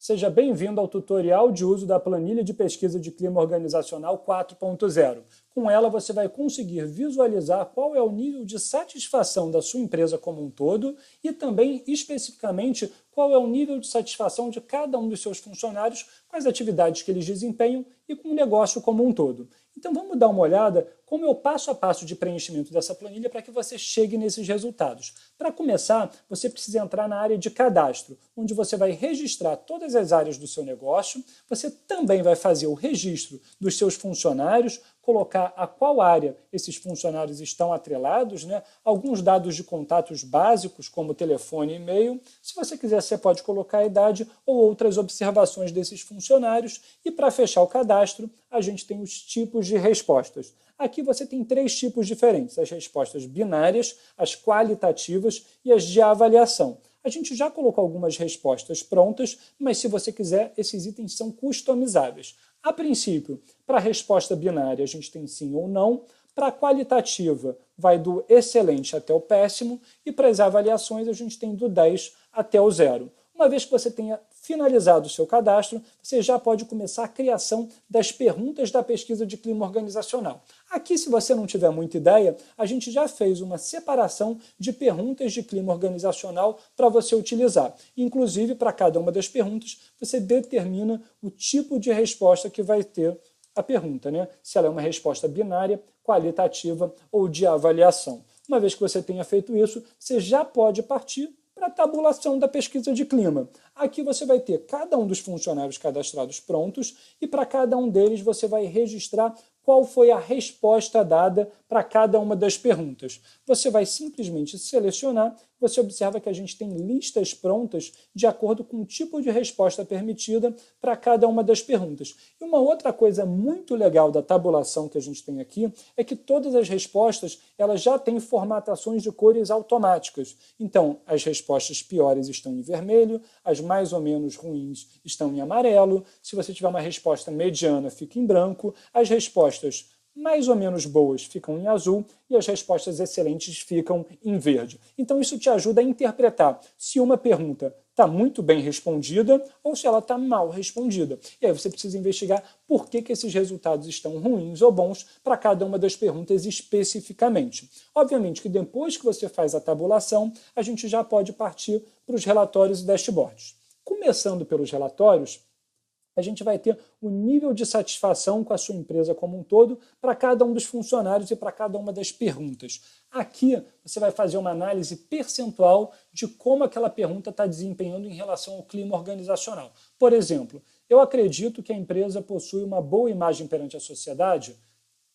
Seja bem-vindo ao tutorial de uso da planilha de pesquisa de clima organizacional 4.0. Com ela, você vai conseguir visualizar qual é o nível de satisfação da sua empresa como um todo e também, especificamente, qual é o nível de satisfação de cada um dos seus funcionários com as atividades que eles desempenham e com o negócio como um todo. Então vamos dar uma olhada como é o passo a passo de preenchimento dessa planilha para que você chegue nesses resultados. Para começar, você precisa entrar na área de cadastro, onde você vai registrar todas as áreas do seu negócio, você também vai fazer o registro dos seus funcionários, colocar a qual área esses funcionários estão atrelados, alguns dados de contatos básicos, como telefone e e-mail. Se você quiser, você pode colocar a idade ou outras observações desses funcionários. E para fechar o cadastro, a gente tem os tipos de respostas. Aqui você tem 3 tipos diferentes, as respostas binárias, as qualitativas e as de avaliação. A gente já colocou algumas respostas prontas, mas se você quiser, esses itens são customizáveis. A princípio, para a resposta binária, a gente tem sim ou não. Para a qualitativa, vai do excelente até o péssimo. E para as avaliações, a gente tem do 10 até o 0. Uma vez que você tenha finalizado o seu cadastro, você já pode começar a criação das perguntas da pesquisa de clima organizacional. Aqui, se você não tiver muita ideia, a gente já fez uma separação de perguntas de clima organizacional para você utilizar. Inclusive, para cada uma das perguntas, você determina o tipo de resposta que vai ter a pergunta, se ela é uma resposta binária, qualitativa ou de avaliação. Uma vez que você tenha feito isso, você já pode partir para a tabulação da pesquisa de clima. Aqui você vai ter cada um dos funcionários cadastrados prontos e para cada um deles você vai registrar qual foi a resposta dada para cada uma das perguntas. Você vai simplesmente selecionar, você observa que a gente tem listas prontas de acordo com o tipo de resposta permitida para cada uma das perguntas. E uma outra coisa muito legal da tabulação que a gente tem aqui é que todas as respostas elas já têm formatações de cores automáticas. Então, as respostas piores estão em vermelho, as mais ou menos ruins estão em amarelo, se você tiver uma resposta mediana, fica em branco, as respostas mais ou menos boas ficam em azul e as respostas excelentes ficam em verde. Então isso te ajuda a interpretar se uma pergunta está muito bem respondida ou se ela está mal respondida. E aí você precisa investigar por que esses resultados estão ruins ou bons para cada uma das perguntas especificamente. Obviamente que depois que você faz a tabulação, a gente já pode partir para os relatórios e dashboards. Começando pelos relatórios, a gente vai ter o nível de satisfação com a sua empresa como um todo para cada um dos funcionários e para cada uma das perguntas. Aqui você vai fazer uma análise percentual de como aquela pergunta está desempenhando em relação ao clima organizacional. Por exemplo, eu acredito que a empresa possui uma boa imagem perante a sociedade.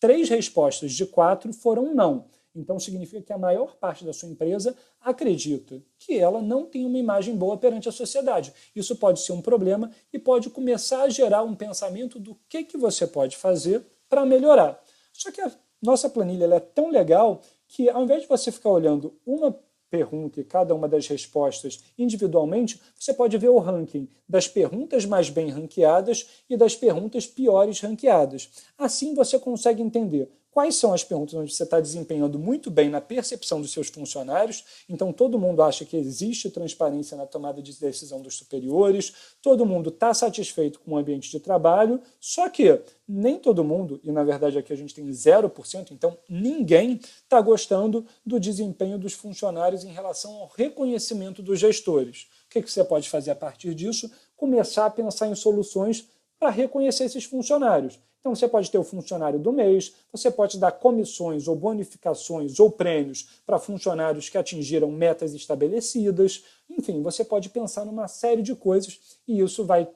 3 respostas de 4 foram não. Então significa que a maior parte da sua empresa acredita que ela não tem uma imagem boa perante a sociedade. Isso pode ser um problema e pode começar a gerar um pensamento do que você pode fazer para melhorar. Só que a nossa planilha ela é tão legal que ao invés de você ficar olhando uma pergunta e cada uma das respostas individualmente, você pode ver o ranking das perguntas mais bem ranqueadas e das perguntas piores ranqueadas. Assim você consegue entender quais são as perguntas onde você está desempenhando muito bem na percepção dos seus funcionários. Então todo mundo acha que existe transparência na tomada de decisão dos superiores, todo mundo está satisfeito com o ambiente de trabalho, só que nem todo mundo, e na verdade aqui a gente tem 0%, então ninguém está gostando do desempenho dos funcionários em relação ao reconhecimento dos gestores. O que você pode fazer a partir disso? Começar a pensar em soluções para reconhecer esses funcionários. Então você pode ter o funcionário do mês, você pode dar comissões ou bonificações ou prêmios para funcionários que atingiram metas estabelecidas. Enfim, você pode pensar numa série de coisas e isso vai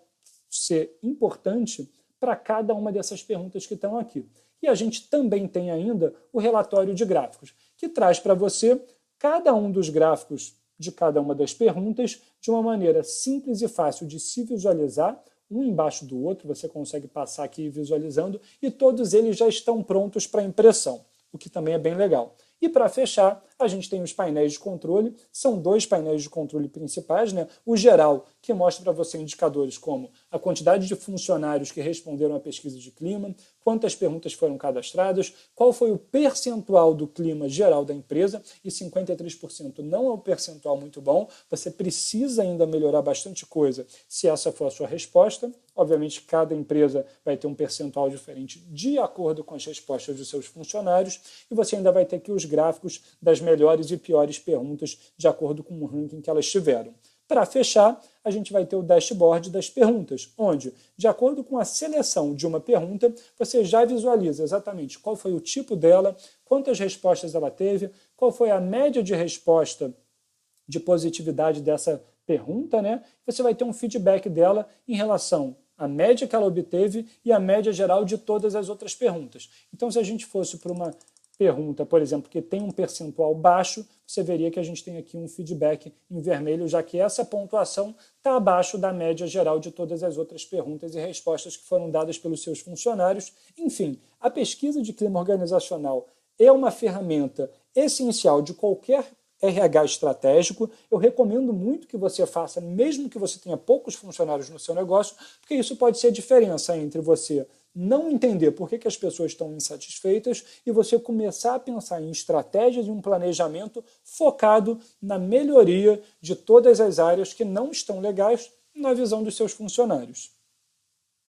ser importante para cada uma dessas perguntas que estão aqui. E a gente também tem ainda o relatório de gráficos, que traz para você cada um dos gráficos de cada uma das perguntas de uma maneira simples e fácil de se visualizar, um embaixo do outro, você consegue passar aqui visualizando, e todos eles já estão prontos para impressão, o que também é bem legal. E para fechar, a gente tem os painéis de controle, são dois painéis de controle principais, né? O geral, que mostra para você indicadores como a quantidade de funcionários que responderam à pesquisa de clima, quantas perguntas foram cadastradas, qual foi o percentual do clima geral da empresa, e 53% não é um percentual muito bom, você precisa ainda melhorar bastante coisa se essa for a sua resposta. Obviamente, cada empresa vai ter um percentual diferente de acordo com as respostas dos seus funcionários, e você ainda vai ter aqui os gráficos das melhores e piores perguntas de acordo com o ranking que elas tiveram. Para fechar, a gente vai ter o dashboard das perguntas, onde, de acordo com a seleção de uma pergunta, você já visualiza exatamente qual foi o tipo dela, quantas respostas ela teve, qual foi a média de resposta de positividade dessa pergunta, né? Você vai ter um feedback dela em relação à média que ela obteve e à média geral de todas as outras perguntas. Então, se a gente fosse para uma pergunta, por exemplo, que tem um percentual baixo, você veria que a gente tem aqui um feedback em vermelho, já que essa pontuação está abaixo da média geral de todas as outras perguntas e respostas que foram dadas pelos seus funcionários. Enfim, a pesquisa de clima organizacional é uma ferramenta essencial de qualquer RH estratégico. Eu recomendo muito que você faça, mesmo que você tenha poucos funcionários no seu negócio, porque isso pode ser a diferença entre você não entender por que as pessoas estão insatisfeitas e você começar a pensar em estratégias e um planejamento focado na melhoria de todas as áreas que não estão legais na visão dos seus funcionários.